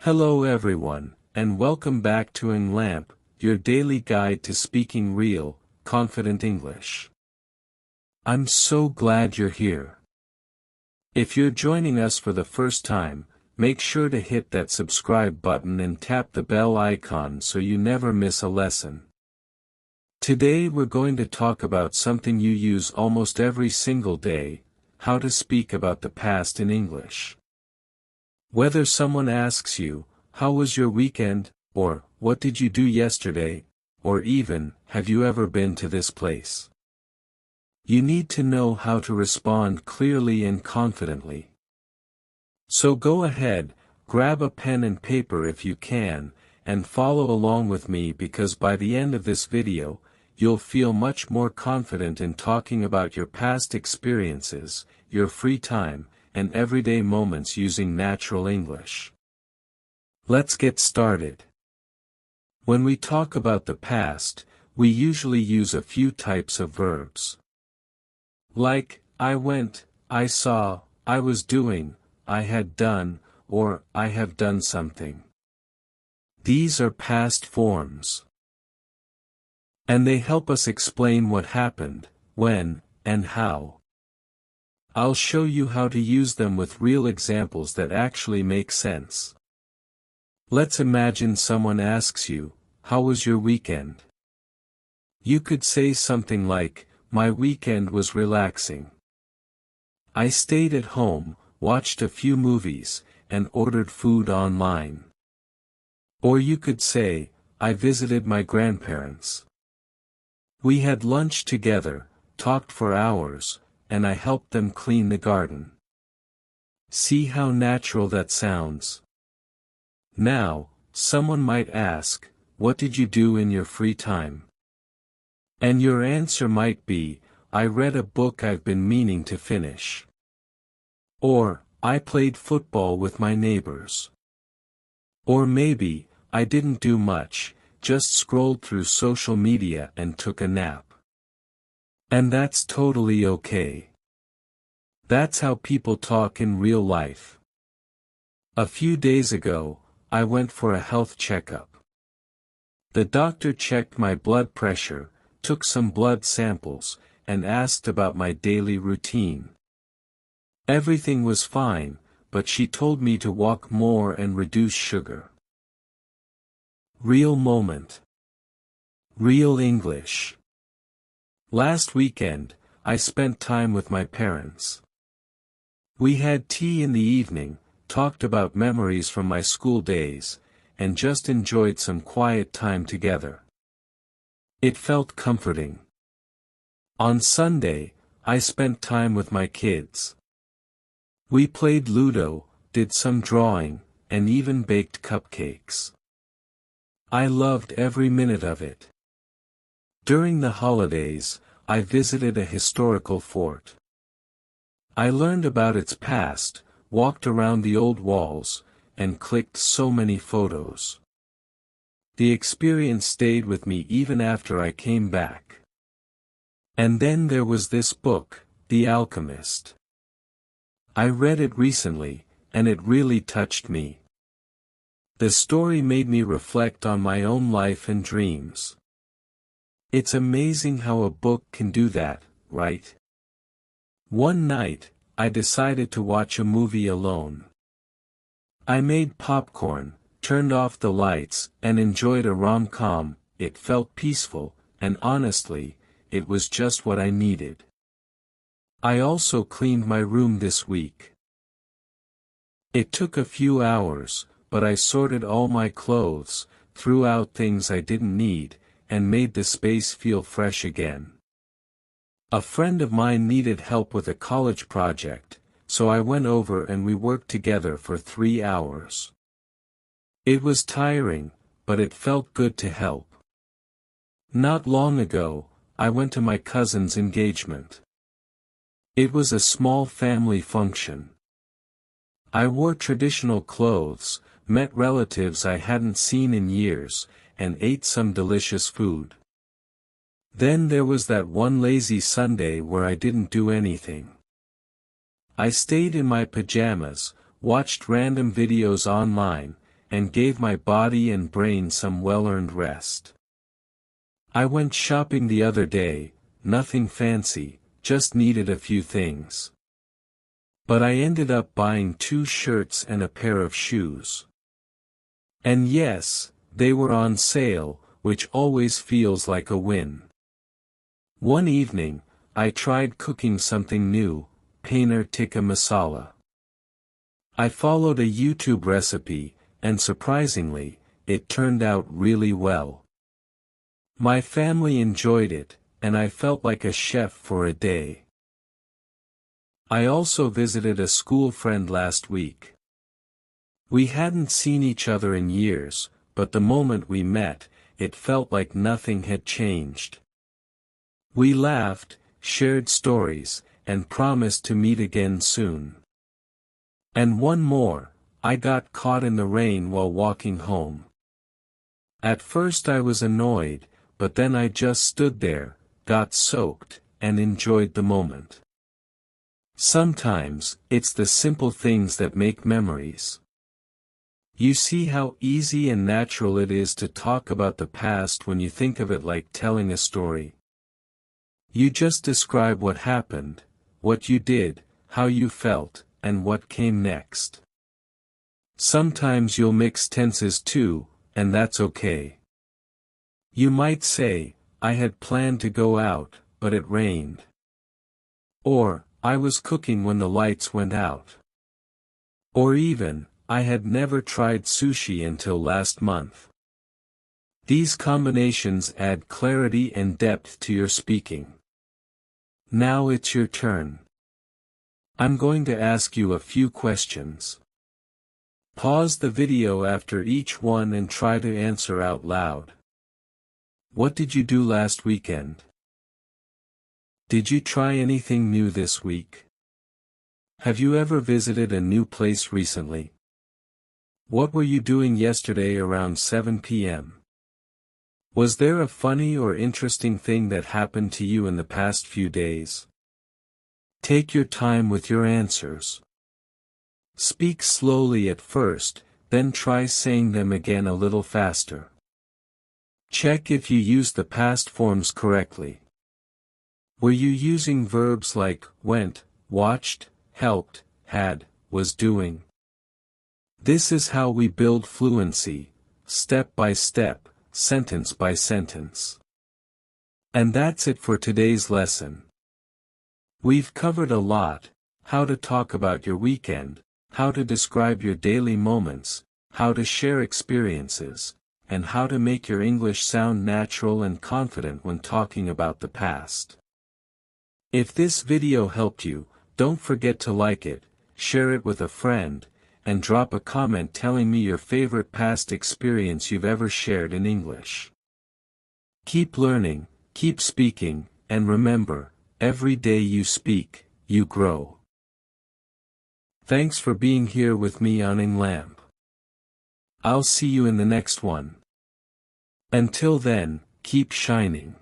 Hello everyone, and welcome back to EngLamp, your daily guide to speaking real, confident English. I'm so glad you're here. If you're joining us for the first time, make sure to hit that subscribe button and tap the bell icon so you never miss a lesson. Today we're going to talk about something you use almost every single day: how to speak about the past in English. Whether someone asks you, "How was your weekend?" or "What did you do yesterday?" or even, "Have you ever been to this place?" you need to know how to respond clearly and confidently. So go ahead, grab a pen and paper if you can, and follow along with me, because by the end of this video, you'll feel much more confident in talking about your past experiences, your free time, and everyday moments using natural English. Let's get started. When we talk about the past, we usually use a few types of verbs. Like, I went, I saw, I was doing, I had done, or I have done something. These are past forms. And they help us explain what happened, when, and how. I'll show you how to use them with real examples that actually make sense. Let's imagine someone asks you, "How was your weekend?" You could say something like, "My weekend was relaxing. I stayed at home, watched a few movies, and ordered food online." Or you could say, "I visited my grandparents. We had lunch together, talked for hours, and I helped them clean the garden." See how natural that sounds? Now, someone might ask, "What did you do in your free time?" And your answer might be, "I read a book I've been meaning to finish." Or, "I played football with my neighbors." Or maybe, "I didn't do much, just scrolled through social media and took a nap." And that's totally okay. That's how people talk in real life. A few days ago, I went for a health checkup. The doctor checked my blood pressure, took some blood samples, and asked about my daily routine. Everything was fine, but she told me to walk more and reduce sugar. Real moment. Real English. Last weekend, I spent time with my parents. We had tea in the evening, talked about memories from my school days, and just enjoyed some quiet time together. It felt comforting. On Sunday, I spent time with my kids. We played Ludo, did some drawing, and even baked cupcakes. I loved every minute of it. During the holidays, I visited a historical fort. I learned about its past, walked around the old walls, and clicked so many photos. The experience stayed with me even after I came back. And then there was this book, The Alchemist. I read it recently, and it really touched me. The story made me reflect on my own life and dreams. It's amazing how a book can do that, right? One night, I decided to watch a movie alone. I made popcorn, turned off the lights, and enjoyed a rom-com. It felt peaceful, and honestly, it was just what I needed. I also cleaned my room this week. It took a few hours, but I sorted all my clothes, threw out things I didn't need, and made the space feel fresh again. A friend of mine needed help with a college project, so I went over and we worked together for 3 hours. It was tiring, but it felt good to help. Not long ago, I went to my cousin's engagement. It was a small family function. I wore traditional clothes, met relatives I hadn't seen in years, and ate some delicious food. Then there was that one lazy Sunday where I didn't do anything. I stayed in my pajamas, watched random videos online, and gave my body and brain some well-earned rest. I went shopping the other day, nothing fancy, just needed a few things. But I ended up buying 2 shirts and a pair of shoes. And yes, they were on sale, which always feels like a win. One evening, I tried cooking something new, paneer tikka masala. I followed a YouTube recipe, and surprisingly, it turned out really well. My family enjoyed it, and I felt like a chef for a day. I also visited a school friend last week. We hadn't seen each other in years, but the moment we met, it felt like nothing had changed. We laughed, shared stories, and promised to meet again soon. And one more, I got caught in the rain while walking home. At first I was annoyed, but then I just stood there, got soaked, and enjoyed the moment. Sometimes, it's the simple things that make memories. You see how easy and natural it is to talk about the past when you think of it like telling a story. You just describe what happened, what you did, how you felt, and what came next. Sometimes you'll mix tenses too, and that's okay. You might say, I had planned to go out, but it rained. Or, I was cooking when the lights went out. Or even, I had never tried sushi until last month. These combinations add clarity and depth to your speaking. Now it's your turn. I'm going to ask you a few questions. Pause the video after each one and try to answer out loud. What did you do last weekend? Did you try anything new this week? Have you ever visited a new place recently? What were you doing yesterday around 7 p.m.? Was there a funny or interesting thing that happened to you in the past few days? Take your time with your answers. Speak slowly at first, then try saying them again a little faster. Check if you use the past forms correctly. Were you using verbs like went, watched, helped, had, was doing? This is how we build fluency, step by step, sentence by sentence. And that's it for today's lesson. We've covered a lot: how to talk about your weekend, how to describe your daily moments, how to share experiences, and how to make your English sound natural and confident when talking about the past. If this video helped you, don't forget to like it, share it with a friend, and drop a comment telling me your favorite past experience you've ever shared in English. Keep learning, keep speaking, and remember, every day you speak, you grow. Thanks for being here with me on EngLamp. I'll see you in the next one. Until then, keep shining.